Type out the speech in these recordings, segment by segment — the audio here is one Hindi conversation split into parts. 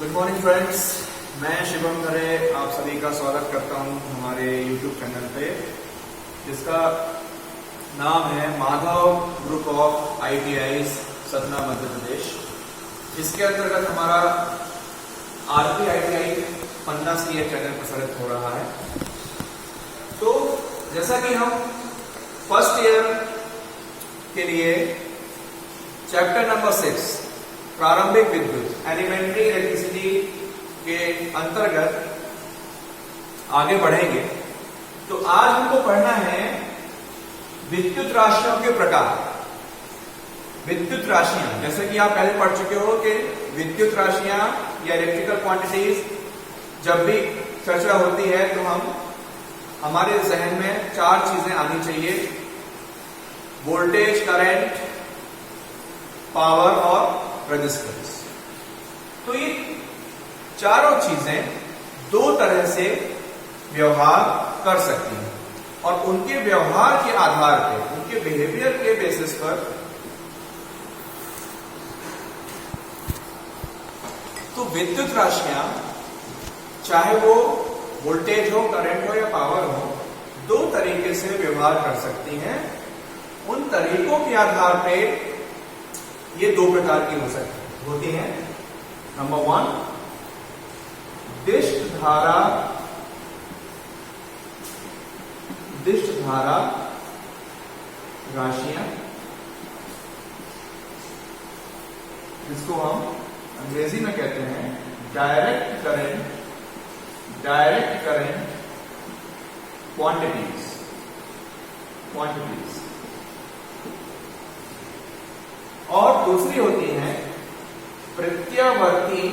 गुड मॉर्निंग फ्रेंड्स, मैं शिवम खरे आप सभी का स्वागत करता हूं हमारे YouTube चैनल पे, जिसका नाम है Madhav group of ITIs Satna Madhya Pradesh. इसके अंतर्गत हमारा RP ITI पन्ना से यह चैनल प्रसारित हो रहा है। तो जैसा कि हम फर्स्ट ईयर के लिए चैप्टर नंबर 6 प्रारंभिक विद्युत एलिमेंट्री इलेक्ट्रिसिटी के अंतर्गत आगे बढ़ेंगे। तो आज हमको पढ़ना है विद्युत राशियों के प्रकार। विद्युत राशियां, जैसे कि आप पहले पढ़ चुके हो कि विद्युत राशियां या इलेक्ट्रिकल क्वांटिटीज जब भी चर्चा होती है तो हमारे जहन में 4 चीजें आनी चाहिए: वोल्टेज, करंट, पावर और रेजिस्टेंस। तो ये चारों चीजें दो तरह से व्यवहार कर सकती हैं और उनके व्यवहार के आधार पे, उनके बिहेवियर के बेसिस पर तो विद्युत राशियां, चाहे वो वोल्टेज हो, करंट हो या पावर हो, दो तरीके से व्यवहार कर सकती हैं। उन तरीकों के आधार पे ये दो प्रकार की होती हैं। नंबर 1, दिष्ट धारा राशियां, जिसको हम अंग्रेजी में कहते हैं डायरेक्ट करंट क्वांटिटीज। और दूसरी होती है प्रत्यावर्ती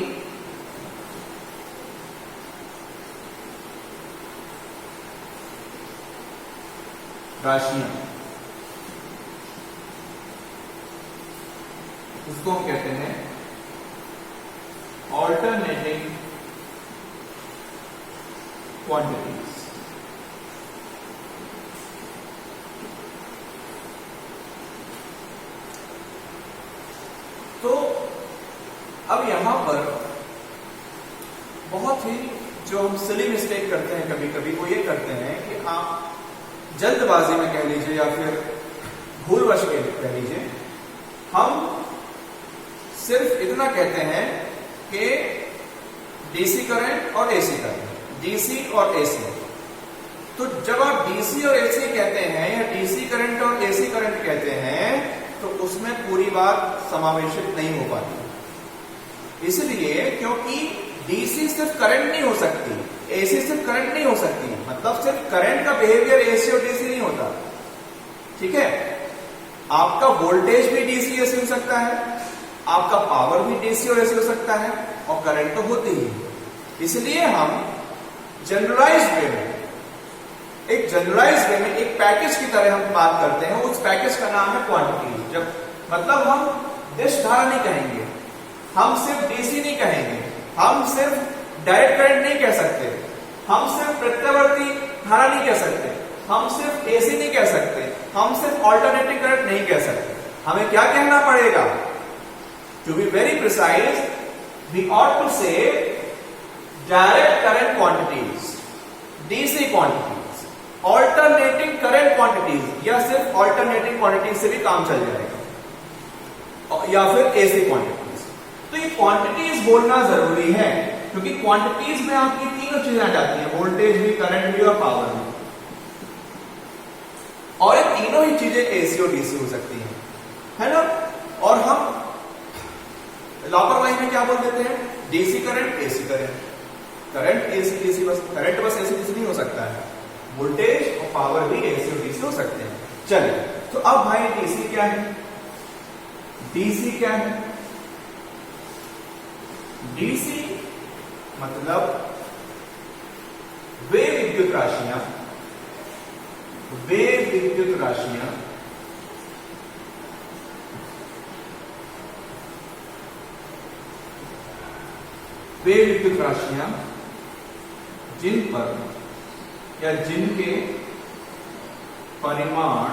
राशियां, उसको हम कहते हैं ऑल्टरनेटिंग क्वांटिटीज। तो अब यहां पर बहुत ही जो हम सिली मिस्टेक करते हैं कभी कभी, वो ये करते हैं कि आप जल्दबाजी में कह लीजिए या फिर भूलवश कह लीजिए, हम सिर्फ इतना कहते हैं कि डीसी करंट और एसी करंट, डीसी और एसी। तो जब आप डीसी और एसी कहते हैं या डीसी करंट और एसी करंट कहते हैं तो उसमें पूरी बात समावेशित नहीं हो पाती। इसलिए क्योंकि डीसी सिर्फ करंट नहीं हो सकती, एसी सिर्फ करंट नहीं हो सकती, मतलब सिर्फ करंट का बिहेवियर एसी और डीसी नहीं होता। ठीक है, आपका वोल्टेज भी डीसी एसी हो सकता है, आपका पावर भी डीसी और एसी हो सकता है, और करंट तो होती ही। इसलिए हम जनरलाइज्ड वे में, एक पैकेज की तरह हम बात करते हैं। उस पैकेज का नाम है क्वांटिटी। जब मतलब हम दिष्ट धारा नहीं कहेंगे, हम सिर्फ डीसी नहीं कहेंगे, हम सिर्फ डायरेक्ट करंट नहीं कह सकते, हम सिर्फ प्रत्यावर्ती धारा नहीं कह सकते, हम सिर्फ एसी नहीं कह सकते, हम सिर्फ ऑल्टरनेटिंग करंट नहीं कह सकते। हमें क्या कहना पड़ेगा? To be very precise, we ought to say direct current quantities, DC quantities, alternating current quantities, या सिर्फ ऑल्टरनेटिंग क्वांटिटीज से भी काम चल जाएगा, या फिर एसी क्वांटिटीज। तो ये क्वांटिटीज बोलना जरूरी है क्योंकि क्वांटिटीज में आपकी तीनों चीजें आ जाती हैं, वोल्टेज भी, करंट भी और पावर भी। और ये तीनों ही चीजें एसी और डीसी हो सकती हैं, है ना। और हम लापरवाही में क्या बोल देते हैं? DC current, AC current, current AC DC, बस करंट बस एसी डीसी नहीं हो सकता है, वोल्टेज और पावर भी एसी और डीसी हो सकते हैं। चलिए, तो अब भाई डीसी क्या है? डीसी क्या है? डीसी मतलब वे विद्युत राशियां जिन पर या जिनके परिमाण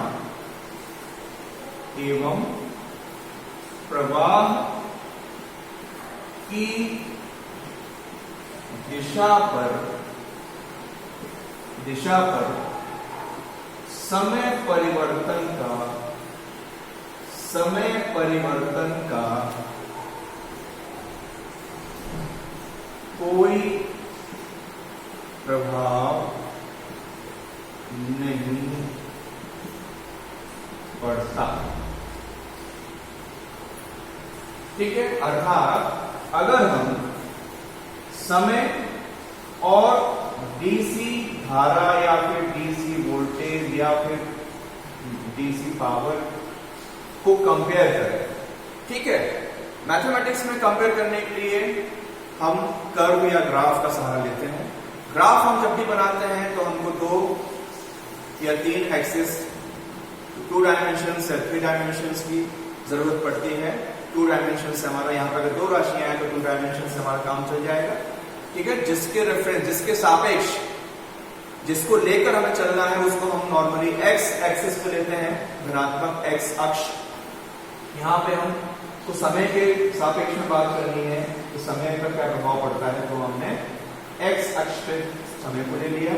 एवं प्रवाह की दिशा पर समय परिवर्तन का कोई प्रभाव नहीं पड़ता। ठीक है, अर्थात अगर हम समय और डीसी धारा या फिर डीसी वोल्टेज या फिर डीसी पावर को कंपेयर करें, ठीक है, मैथमेटिक्स में कंपेयर करने के लिए हम कर्व या ग्राफ का सहारा लेते हैं। ग्राफ हम जब भी बनाते हैं तो हमको 2 या 3 एक्सिस, 2 डायमेंशंस या 3 डायमेंशंस की जरूरत पड़ती है। 2 डायमेंशन से हमारा यहाँ पर अगर 2 राशियां हैं तो 2 डायमेंशन से हमारा काम चल जाएगा। ठीक है, जिसके रेफरेंस, जिसके सापेक्ष, जिसको लेकर हमें चलना है उसको हम नॉर्मली एक्स एक्सिस पे लेते हैं, धनात्मक एक्स अक्ष। यहाँ पे हम तो समय के सापेक्ष में बात करनी है तो समय पर क्या प्रभाव पड़ता है, तो हमने एक्स अक्ष पे समय को ले लिया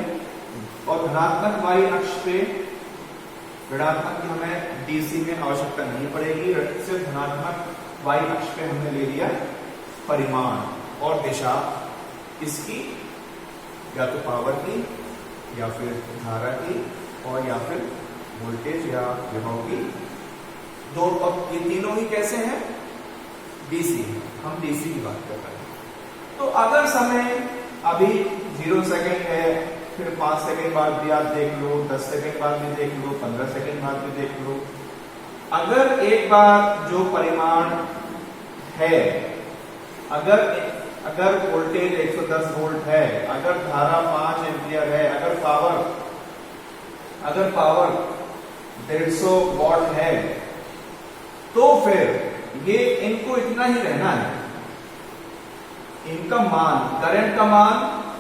और धनात्मक वाई अक्ष पे ऋणात्मक की हमें डीसी में आवश्यकता नहीं पड़ेगी, सिर्फ धनात्मक वाई अक्ष पे हमने ले लिया परिमाण और दिशा इसकी, या तो पावर की या फिर धारा की और या फिर वोल्टेज या विभव की। दो, अब ये तीनों ही कैसे हैं, डीसी, हम डीसी की बात कर रहे हैं। तो अगर समय अभी 0 सेकेंड है, फिर 5 सेकेंड बाद भी आप देख लो, 10 सेकेंड बाद भी देख लो, 15 सेकेंड बाद भी देख लो, अगर एक बार जो परिमाण है, अगर वोल्टेज 110 वोल्ट है, अगर धारा 5 एम्पियर है, अगर पावर 150 वॉट है, तो फिर ये इनको इतना ही रहना है। इनका मान, करंट का मान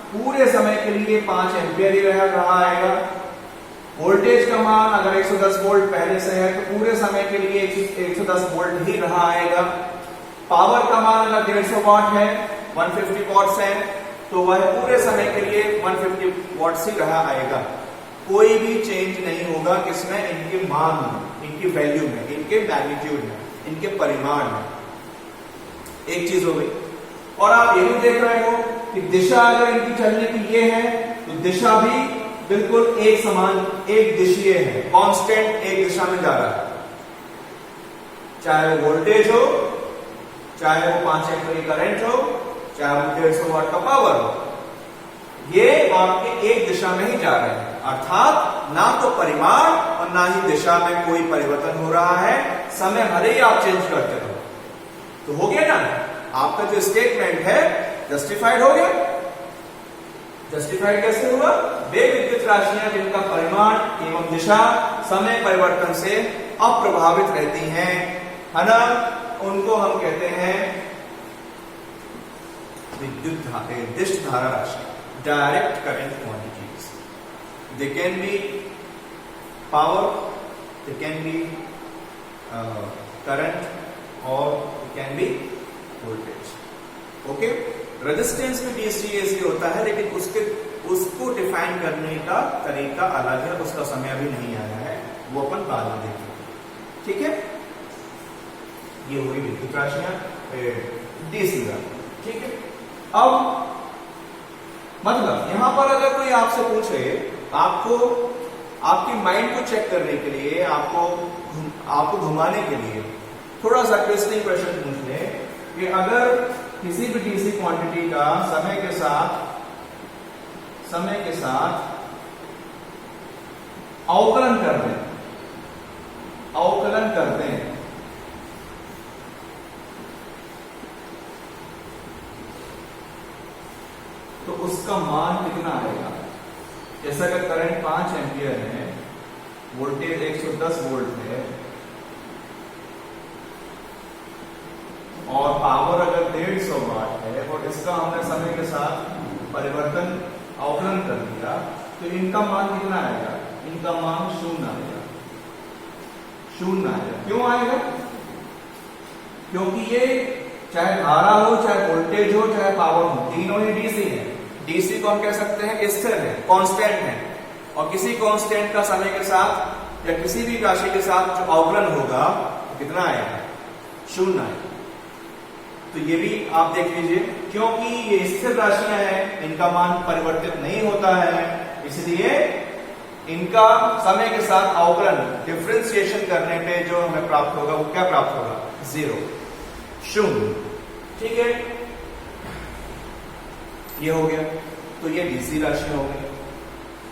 पूरे समय के लिए 5 एम्पियर ही रहा आएगा। वोल्टेज का मान अगर 110 वोल्ट पहले से है तो पूरे समय के लिए 110 वोल्ट ही रहा आएगा। पावर का मान अगर 150 वॉट है, 150 वॉट्स है, तो वह पूरे समय के लिए 150 वॉट्स ही रहा आएगा। कोई भी चेंज नहीं होगा किसमें, इनके मान में, इनकी वैल्यू में, इनके मैग्नीट्यूड में, इनके परिमाण में। एक चीज हो गई। और आप ये भी देख रहे हो कि दिशा अगर इनकी चलने की ये है तो दिशा भी बिल्कुल एक समान, एक दिशीय है, कांस्टेंट एक दिशा में जा रहा है। चाहे वो वोल्टेज हो, चाहे वो 5 एम्पीयर करंट हो, चाहे वो 150 वाट का पावर हो, ये आपके एक दिशा में ही जा रहे हैं। अर्थात ना तो परिमाण और ना ही दिशा में कोई परिवर्तन हो रहा है, समय भले ही आप चेंज करते हो। तो हो गया ना, आपका जो स्टेटमेंट है जस्टिफाइड हो गया। जस्टिफाइड कैसे हुआ, वे विद्युत राशियां जिनका परिमाण एवं दिशा समय परिवर्तन से अप्रभावित रहती हैं, है ना, उनको हम कहते हैं विद्युत दिष्ट धारा राशि, direct current quantities. They can be power, they can be current और they can be voltage. Okay, resistance में डीसी एसी होता है, लेकिन उसको डिफाइन करने का तरीका अलग है, उसका समय अभी नहीं आया है, वो अपन बाद में देखेंगे। ठीक है, ये हुई विद्युत राशियां, डीसी राशि। ठीक है, अब मतलब यहां पर अगर कोई आपसे पूछे, आपको आपकी माइंड को चेक करने के लिए, आपको घुमाने के लिए थोड़ा सा ट्विस्टिंग क्वेश्चन पूछ ले कि अगर किसी भी डीसी क्वांटिटी का समय के साथ अवकलन कर दें, तो उसका मान कितना आएगा। जैसा कि करंट 5 एम्पियर है, वोल्टेज 110 वोल्ट है और पावर अगर 150 वाट है और इसका हमने समय के साथ परिवर्तन अवकलन कर दिया, तो इनका मान कितना आएगा, इनका मान 0 आएगा। 0 आएगा। क्यों आएगा, क्योंकि ये चाहे धारा हो, चाहे वोल्टेज हो, चाहे पावर हो, तीनों ही डीसी है। डीसी को हम कह सकते हैं स्थिर है, कांस्टेंट है, और किसी कांस्टेंट का समय के साथ या किसी भी राशि के साथ जो अवकलन होगा कितना आएगा, 0 आएगा। तो ये भी आप देख लीजिए, क्योंकि ये स्थिर राशियां हैं, इनका मान परिवर्तित नहीं होता है, इसलिए इनका समय के साथ अवकलन डिफरेंशिएशन करने पे जो हमें प्राप्त होगा वो क्या प्राप्त होगा, 0, 0। ठीक है, ये हो गया। तो ये डीसी राशि हो गई।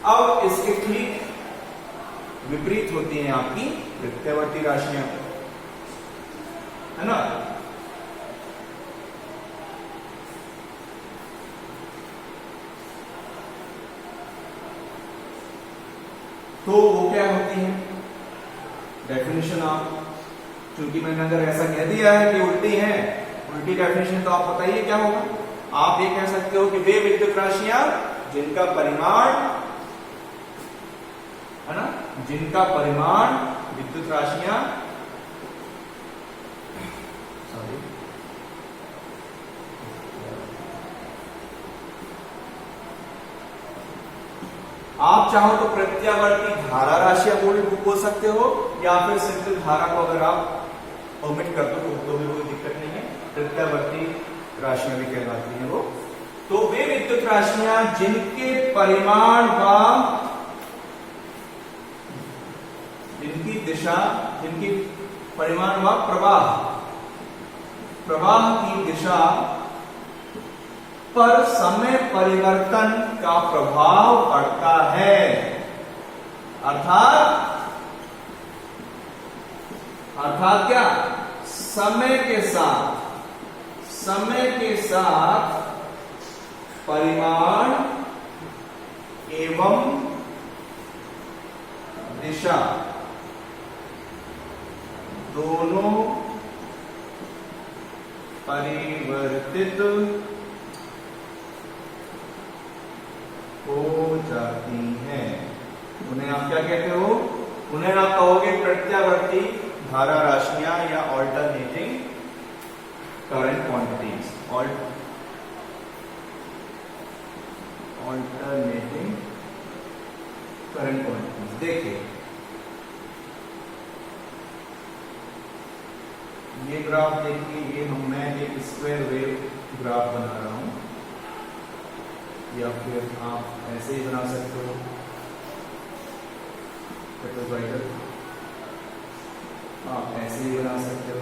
अब इसके ठीक विपरीत होती हैं आपकी प्रत्यावर्ती राशियां, है ना। तो वो क्या होती है, डेफिनेशन आप, क्योंकि मैंने अगर ऐसा कह दिया है कि उल्टी है, उल्टी डेफिनेशन तो आप बताइए क्या होगा। आप ये कह सकते हो कि वे विद्युत राशियां जिनका परिमाण, है ना, जिनका परिमाण विद्युत राशियां, सॉरी, आप चाहो तो प्रत्यावर्ती धारा राशियां बोल सकते हो, या फिर सिंपल धारा को अगर आप ओमिट कर दो तो भी कोई दिक्कत नहीं है, प्रत्यावर्ती राशियां भी कहलाती हैं वो। तो वे विद्युत राशियां जिनके परिमाण व जिनकी दिशा, जिनकी परिमाण व प्रवाह की दिशा पर समय परिवर्तन का प्रभाव पड़ता है, अर्थात क्या, समय के साथ परिमाण एवं दिशा दोनों परिवर्तित हो जाती हैं। उन्हें आप क्या कहते हो, उन्हें आप कहोगे प्रत्यावर्ती धारा राशियां या alternating current quantities, alternating current quantities. देखिए ये ग्राफ देखिए, ये मैं एक स्क्वायर वेव ग्राफ बना रहा हूं, या फिर आप ऐसे ही बना सकते हो, आप ऐसे ही बना सकते हो।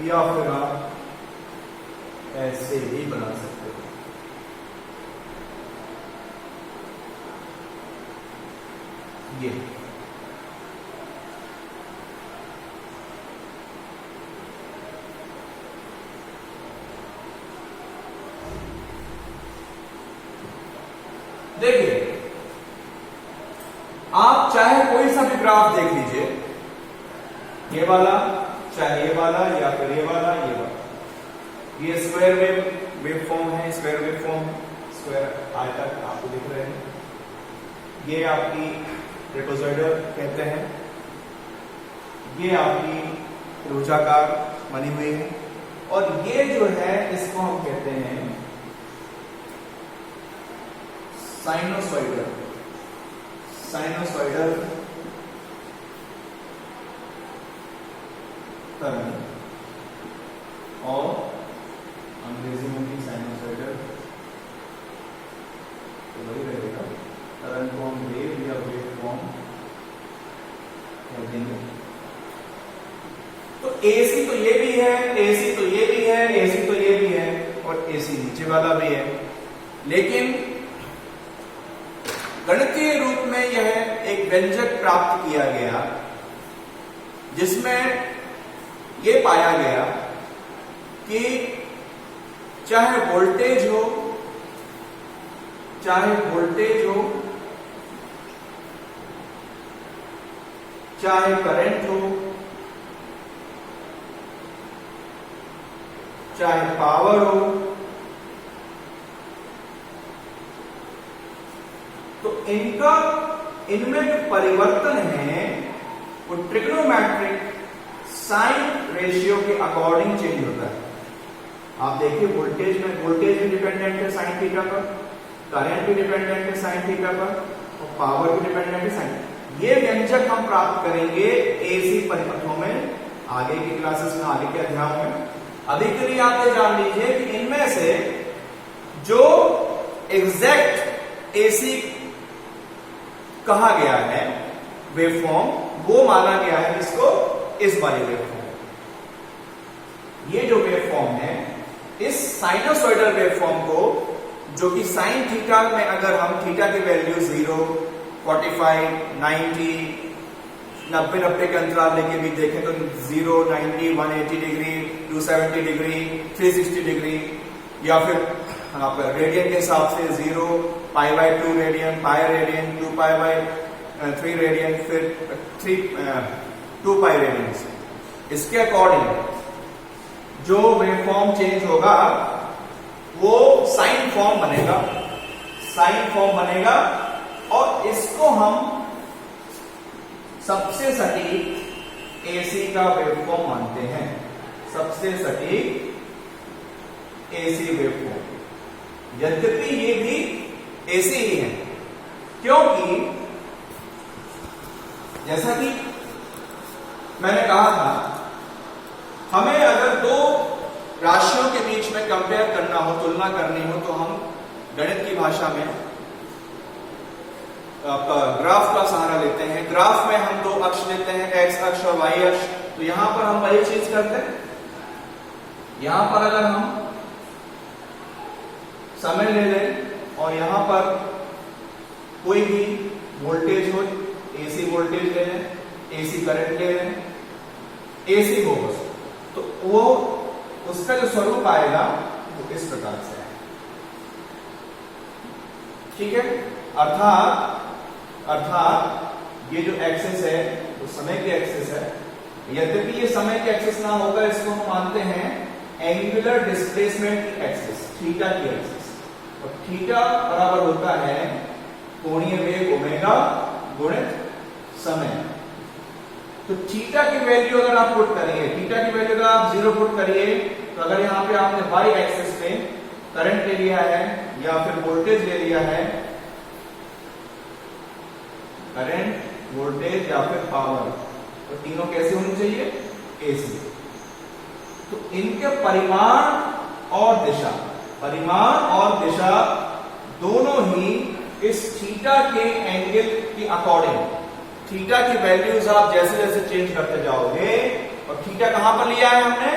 या फिर आप ऐसे ही बना सकते हो। ये देखिए, आप चाहे कोई सा भी ग्राफ देख लीजिए, ये वाला, चाहे ये वाला, या फिर ये वाला, ये वाला, ये स्क्वायर वेव फॉर्म है, स्क्वायर वेव फॉर्म, स्क्वायर आयतक आपको दिख रहे हैं, ये आपकी ट्रेपेजॉइडल कहते हैं, ये आपकी त्रिभुजाकार बनी हुई है, और ये जो है इसको हम कहते हैं साइनोसॉइडल तरंग, और अंग्रेजी में भी साइनोसॉइडल तो वही रहेगा, तरंग को हम वेव या वेव फॉर्म कर देंगे। तो एसी तो ये भी है, एसी तो ये भी है, एसी तो ये भी है, और एसी नीचे वाला भी है, लेकिन गणितीय रूप में यह एक व्यंजक प्राप्त किया गया जिसमें यह पाया गया कि चाहे वोल्टेज हो, चाहे करंट हो, चाहे पावर हो, तो इनमें जो परिवर्तन है वो ट्रिग्नोमेट्रिक साइन रेशियो के अकॉर्डिंग चेंज होता है। आप देखिए वोल्टेज भी डिपेंडेंट है साइन थीटा पर, करंट भी डिपेंडेंट है साइन थीटा पर, और पावर भी डिपेंडेंट है साइन। ये व्यंजक हम प्राप्त करेंगे एसी परिपथों में आगे की क्लासेस में, आगे के अध्यायों में। अभी के लिए आप ये जान लीजिए कि इनमें से जो एग्जैक्ट एसी कहा गया है वेवफॉर्म, वो माना गया है इसको इस वाली वेवफॉर्म। ये जो वेवफॉर्म है, इस साइनोसॉइडल वेवफॉर्म को, जो कि साइन थीटा में अगर हम थीटा की वैल्यू 0, 45, 90, 90 के अंतराल लेके भी देखें तो 0, 90, 180 डिग्री, 270 डिग्री, 360 डिग्री, या फिर आप रेडियन के हिसाब से 0, π/2 रेडियन, पाई रेडियन, 2π/3 रेडियन, फिर 2π रेडियन। इसके अकॉर्डिंग जो वेवफॉर्म चेंज होगा वो साइन फॉर्म बनेगा, साइन फॉर्म बनेगा, और इसको हम सबसे सटीक एसी का वेवफॉर्म मानते हैं, सबसे सटीक एसी वेवफॉर्म। यद्यपि ये भी एसी ही है, क्योंकि जैसा कि मैंने कहा था, हमें अगर दो राशियों के बीच में कंपेयर करना हो, तुलना करनी हो, तो हम गणित की भाषा में आपका ग्राफ का सहारा लेते हैं। ग्राफ में हम दो अक्ष लेते हैं, एक्स अक्ष और वाई अक्ष। तो यहां पर हम वही चीज करते हैं। यहां पर अगर हम समय ले लें और यहां पर कोई भी वोल्टेज हो, एसी वोल्टेज ले लें, एसी करंट ले लें, एसी हो, तो वो उसका जो स्वरूप आएगा वो इस प्रकार से है। ठीक है, अर्थात ये जो एक्सिस है वो समय की एक्सिस है। यद्यपि ये समय की एक्सिस ना होकर इसको हम मानते हैं एंगुलर डिस्प्लेसमेंट की एक्सिस, थीटा की एक्सिस। और थीटा बराबर होता है कोणीय वेग ओमेगा गुणित समय। तो थीटा की वैल्यू अगर आप पुट करिए, थीटा की वैल्यू अगर आप 0 पुट करिए, तो अगर यहां पे आपने वाई एक्सिस पे करंट ले लिया है या फिर वोल्टेज ले लिया है, करंट, वोल्टेज या फिर पावर, तो तीनों कैसे होनी चाहिए? एसी। तो इनके परिमाण और दिशा, परिमाण और दिशा दोनों ही इस थीटा के एंगल के अकॉर्डिंग, थीटा की वैल्यूज आप जैसे जैसे चेंज करते जाओगे, और थीटा कहां पर लिया है हमने?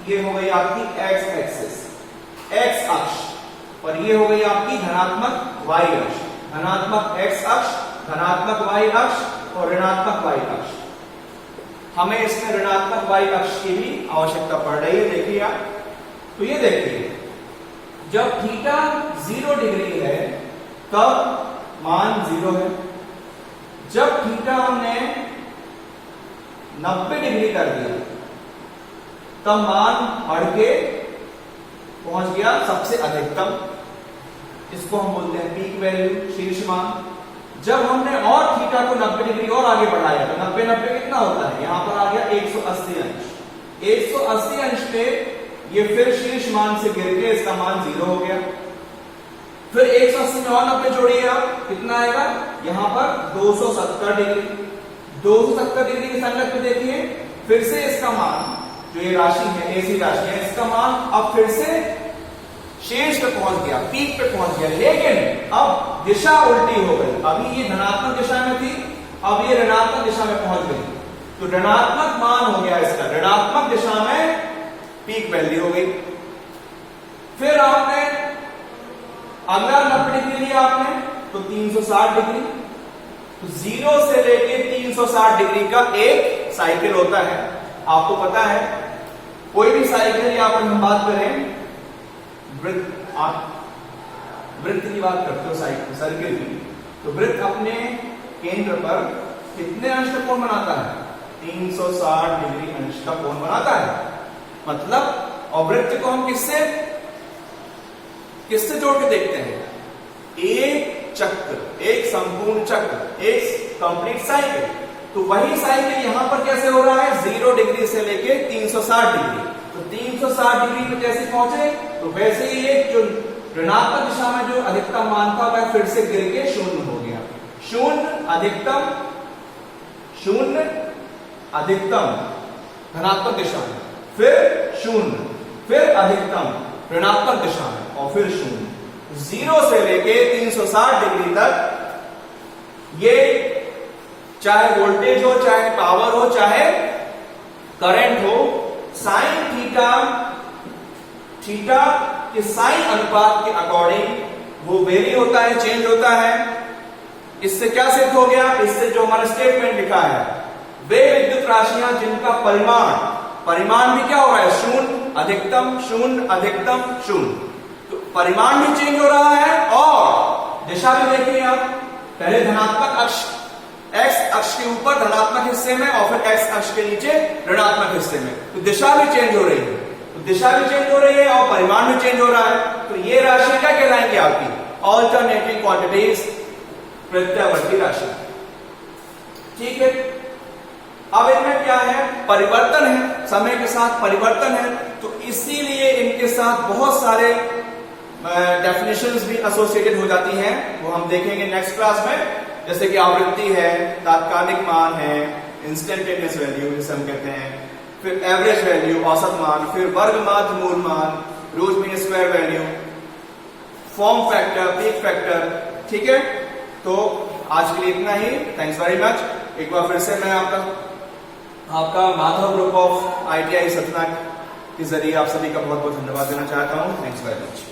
ये हो गई आपकी एक्स एक्सिस, एक्स अक्ष, और ये हो गई आपकी धनात्मक वाई अक्ष, धनात्मक एक्स अक्ष, धनात्मक वाई अक्ष और ऋणात्मक वाई अक्ष। हमें इसमें ऋणात्मक वाई अक्ष की भी आवश्यकता पड़ रही है। देखिए आप, तो ये देखिए, जब थीटा 0 डिग्री है तब मान 0 है। जब थीटा हमने 90 डिग्री कर दिया तब मान बढ़ के पहुंच गया सबसे अधिकतम, इसको हम बोलते हैं पीक वैल्यू, शीर्ष मान। जब हमने और थीटा को 90 डिग्री और आगे बढ़ाया तो 90 कितना होता है? यहां पर आ गया 180 अंश। 180 अंश पे ये फिर शीर्ष मान से गिर के इसका मान 0 हो गया। फिर 180 में और 90 जोड़िए आप, कितना आएगा? यहां पर 270 डिग्री। 270 डिग्री के संगत में देखिए, फिर से इसका मान, जो ये राशि है, एसी राशि है, इसका मान अब फिर से शीर्ष पे पहुंच गया, पीक पे पहुंच गया। लेकिन अब दिशा उल्टी हो गई। अभी ये धनात्मक दिशा में थी, अब ये ऋणात्मक दिशा में पहुंच गई। तो ऋणात्मक मान हो गया इसका, ऋणात्मक दिशा में पीक वैल्यू हो गई। फिर आपने अगला 90 डिग्री लिया आपने, तो 360 डिग्री। तो 0 से लेके 360 डिग्री का एक साइकिल होता है। आपको पता है, कोई भी साइकिल या पर हम बात करें वृत्त, आप वृत्त की बात करते हो, साइकिल, सर्किल की, तो वृत्त अपने केंद्र पर कितने अंश का कोण बनाता है? 360 डिग्री अंश का कोण बनाता है। मतलब, और वृत्त को हम किससे जोड़ के देखते हैं? एक चक्र, एक संपूर्ण चक्र, एक कंप्लीट साइकिल। तो वही साइकिल यहां पर कैसे हो रहा है, 0 डिग्री से लेके 360 डिग्री। तो 360 डिग्री पे कैसे पहुंचे, तो वैसे ही एक जो ऋणात्मक दिशा में जो अधिकतम मान था वह फिर से गिर के शून्य हो गया। शून्य अधिकतम, शून्य अधिकतम धनात्मक दिशा में, फिर शून्य, फिर अधिकतम ऋणात्मक दिशा में और फिर शून्य। 0 से लेके 360 डिग्री तक ये चाहे वोल्टेज हो, चाहे पावर हो, चाहे करंट हो, साइन थीटा, थीटा के साइन अनुपात के अकॉर्डिंग वो वेरी होता है, चेंज होता है। इससे क्या सिद्ध हो गया, इससे जो हमारा स्टेटमेंट लिखा है, वे विद्युत राशियां जिनका परिमाण भी क्या हो रहा है, शून्य अधिकतम, शून्य अधिकतम, शून्य। तो परिमाण भी चेंज हो रहा है और दिशा भी देखिए आप, पहले धनात्मक अक्ष x अक्ष के ऊपर धनात्मक हिस्से में और फिर x अक्ष के नीचे ऋणात्मक हिस्से में, तो दिशा भी चेंज हो रही है, तो दिशा भी चेंज हो रही है और परिमाण भी चेंज हो रहा है। तो ये राशि क्या कहलाएंगी आपकी, ऑल्टरनेटिंग क्वांटिटीज, प्रत्यावर्ती राशि। ठीक है, अब इनमें क्या है, परिवर्तन है, समय के साथ परिवर्तन है, तो इसीलिए इनके साथ बहुत सारे डेफिनेशंस भी एसोसिएटेड हो जाती हैं, वो हम देखेंगे नेक्स्ट क्लास में। जैसे कि आवृत्ति है, तात्कालिक मान है, इंस्टेंटेनियस वैल्यू जिसे हम कहते हैं, फिर एवरेज वैल्यू औसत मान, फिर वर्ग माध्य मूल मान, root mean square value, form factor, peak factor. ठीक है, तो आज के लिए इतना ही, थैंक्स वेरी मच। एक बार फिर से मैं आपका Madhav group of ITI Satna के जरिए आप सभी का बहुत बहुत धन्यवाद देना चाहता हूं। Thanks very much.